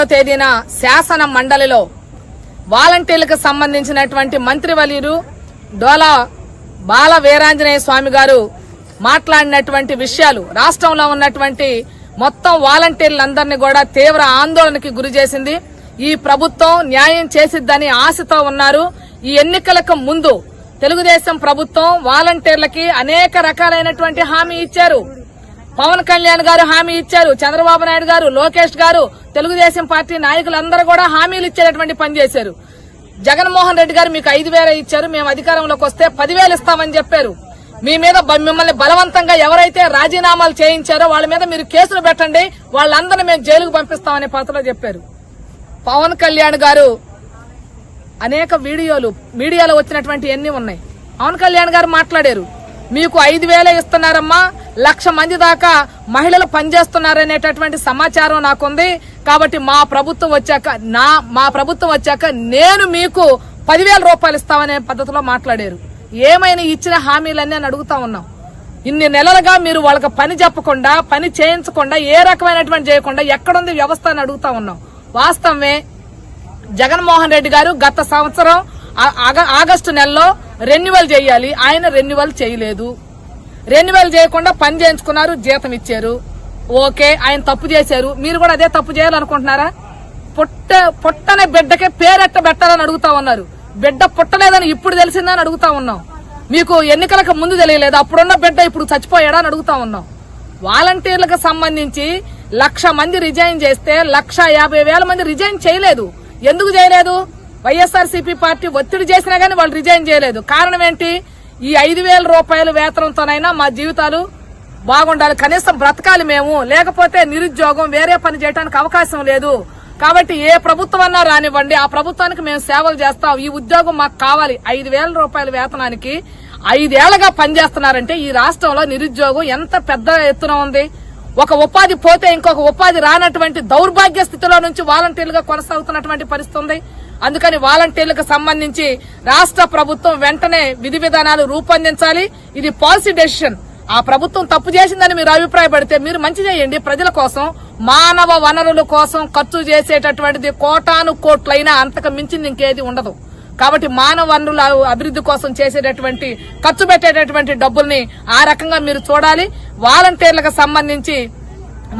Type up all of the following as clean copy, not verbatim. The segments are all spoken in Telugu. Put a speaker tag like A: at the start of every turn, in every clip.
A: 8వ తేదీన శాసన మండలిలో వాలంటీర్లకు సంబంధించినటువంటి మంత్రివర్యులు డోలా బాల వీరాంజనేయ స్వామి గారు మాట్లాడినటువంటి విషయాలు రాష్ట్రంలో ఉన్నటువంటి మొత్తం వాలంటీర్లందరినీ కూడా తీవ్ర ఆందోళనకి గురి చేసింది. ఈ ప్రభుత్వం న్యాయం చేసిద్దని ఆశతో ఉన్నారు. ఈ ఎన్నికలకు ముందు తెలుగుదేశం ప్రభుత్వం వాలంటీర్లకి అనేక రకాలైనటువంటి హామీ ఇచ్చారు. పవన్ కళ్యాణ్ గారు హామీ ఇచ్చారు, చంద్రబాబు నాయుడు గారు, లోకేష్ గారు, తెలుగుదేశం పార్టీ నాయకులందరూ కూడా హామీలు ఇచ్చేటటువంటి పని చేశారు. జగన్మోహన్ రెడ్డి గారు మీకు 5,000 ఇచ్చారు, మేము అధికారంలోకి వస్తే 10,000 ఇస్తామని చెప్పారు. మీ మీద మిమ్మల్ని బలవంతంగా ఎవరైతే రాజీనామాలు చేయించారో వాళ్ళ మీద మీరు కేసులు పెట్టండి, వాళ్ళందరినీ మేము జైలుకు పంపిస్తామనే పద్ధతిలో చెప్పారు. పవన్ కళ్యాణ్ గారు అనేక మీడియాలో వచ్చినటువంటి ఎన్ని ఉన్నాయి. పవన్ కళ్యాణ్ గారు మాట్లాడారు, మీకు 5,000 ఇస్తున్నారమ్మా, 1,00,000 మంది దాకా మహిళలు పనిచేస్తున్నారనేటటువంటి సమాచారం నాకుంది. కాబట్టి మా ప్రభుత్వం వచ్చాక నేను మీకు 10,000 రూపాయలు ఇస్తామనే పద్ధతిలో మాట్లాడారు. ఏమైనా ఇచ్చిన హామీలన్నీ అని అడుగుతా ఉన్నాం. ఇన్ని నెలలుగా మీరు వాళ్ళకి పని చెప్పకుండా, పని చేయించకుండా, ఏ రకమైనటువంటి చేయకుండా ఎక్కడుంది వ్యవస్థ అని అడుగుతా ఉన్నాం. వాస్తవమే, జగన్మోహన్ రెడ్డి గారు గత సంవత్సరం ఆగస్టు నెలలో రెన్యువల్ చేయాలి, ఆయన రెన్యువల్ చేయలేదు. రెన్యువల్ చేయకుండా పని చేయించుకున్నారు, జీతం ఇచ్చారు. ఓకే, ఆయన తప్పు చేశారు, మీరు కూడా అదే తప్పు చేయాలనుకుంటున్నారా? పుట్టనే బిడ్డకే పేరెట్ట పెట్టాలని అడుగుతా ఉన్నారు. బిడ్డ పుట్టలేదని ఇప్పుడు తెలిసిందని అడుగుతా ఉన్నాం. మీకు ఎన్నికలకు ముందు తెలియలేదు, అప్పుడున్న బిడ్డ ఇప్పుడు చచ్చిపోయాడా అని అడుగుతా ఉన్నాం. వాలంటీర్లకు సంబంధించి 1,00,000 మంది రిజైన్ చేస్తే 1,50,000 మంది రిజైన్ చేయలేదు. ఎందుకు చేయలేదు? వైఎస్ఆర్సీపీ పార్టీ ఒత్తిడి చేసినా గానీ వాళ్ళు రిజైన్ చేయలేదు. కారణం ఏంటి? ఈ 5,000 రూపాయల వేతనంతోనైనా మా జీవితాలు బాగుండాలి, కనీసం బ్రతకాలి మేము, లేకపోతే నిరుద్యోగం, వేరే పని చేయడానికి అవకాశం లేదు. కాబట్టి ఏ ప్రభుత్వం అన్నా రానివ్వండి, ఆ ప్రభుత్వానికి మేము సేవలు చేస్తాం, ఈ ఉద్యోగం మాకు కావాలి. 5,000 రూపాయల వేతనానికి 5 ఏళ్లుగా పనిచేస్తున్నారంటే ఈ రాష్ట్రంలో నిరుద్యోగం ఎంత పెద్ద ఎత్తున ఉంది. ఒక ఉపాధి పోతే ఇంకొక ఉపాధి రానటువంటి దౌర్భాగ్య స్థితిలో నుంచి వాలంటీర్లుగా కొనసాగుతున్నటువంటి పరిస్థితి ఉంది. అందుకని వాలంటీర్లకు సంబంధించి రాష్ట్ర ప్రభుత్వం వెంటనే విధి విధానాలు రూపొందించాలి. ఇది పాలసీ డెసిషన్. ఆ ప్రభుత్వం తప్పు చేసిందని మీరు అభిప్రాయపడితే మీరు మంచి చేయండి. ప్రజల కోసం, మానవ వనరుల కోసం ఖర్చు చేసేటటువంటిది కోటాను కోట్లైనా అంతకు మించింది ఇంకేది ఉండదు. కాబట్టి మానవ వనరుల అభివృద్ధి కోసం చేసేటటువంటి ఖర్చు పెట్టేటటువంటి డబ్బుల్ని ఆ రకంగా మీరు చూడాలి. వాలంటీర్లకు సంబంధించి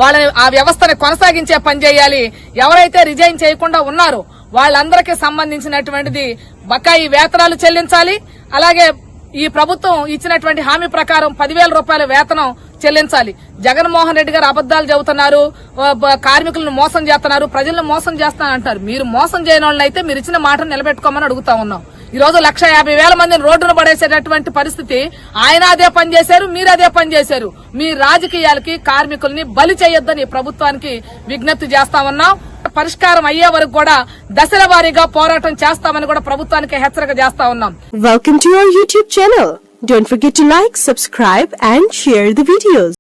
A: వాళ్ళని ఆ వ్యవస్థని కొనసాగించే పని చేయాలి. ఎవరైతే రిజైన్ చేయకుండా ఉన్నారో వాళ్ళందరికీ సంబంధించినటువంటిది బకాయి వేతనాలు చెల్లించాలి. అలాగే ఈ ప్రభుత్వం ఇచ్చినటువంటి హామీ ప్రకారం 10,000 రూపాయల వేతనం చెల్లించాలి. జగన్మోహన్ రెడ్డి గారు అబద్దాలు చెబుతున్నారు, కార్మికులను మోసం చేస్తున్నారు, ప్రజలను మోసం చేస్తానంటారు. మీరు మోసం చేయని వాళ్ళనైతే మీరు ఇచ్చిన మాటను నిలబెట్టుకోమని అడుగుతా ఉన్నాం. ఈ రోజు 1,50,000 మందిని రోడ్డును పడేసేటటువంటి పరిస్థితి. ఆయన అదే పని చేశారు, మీరు అదే పని చేశారు. మీ రాజకీయాలకి కార్మికుల్ని బలి చేయొద్దని ప్రభుత్వానికి విజ్ఞప్తి చేస్తా ఉన్నాం. పరిష్కారం అయ్యే వరకు కూడా దశల వారీగా పోరాటం చేస్తామని కూడా ప్రభుత్వానికి హెచ్చరిక చేస్తా ఉన్నాం.
B: Welcome to your YouTube channel. Don't forget to like, subscribe and share the videos.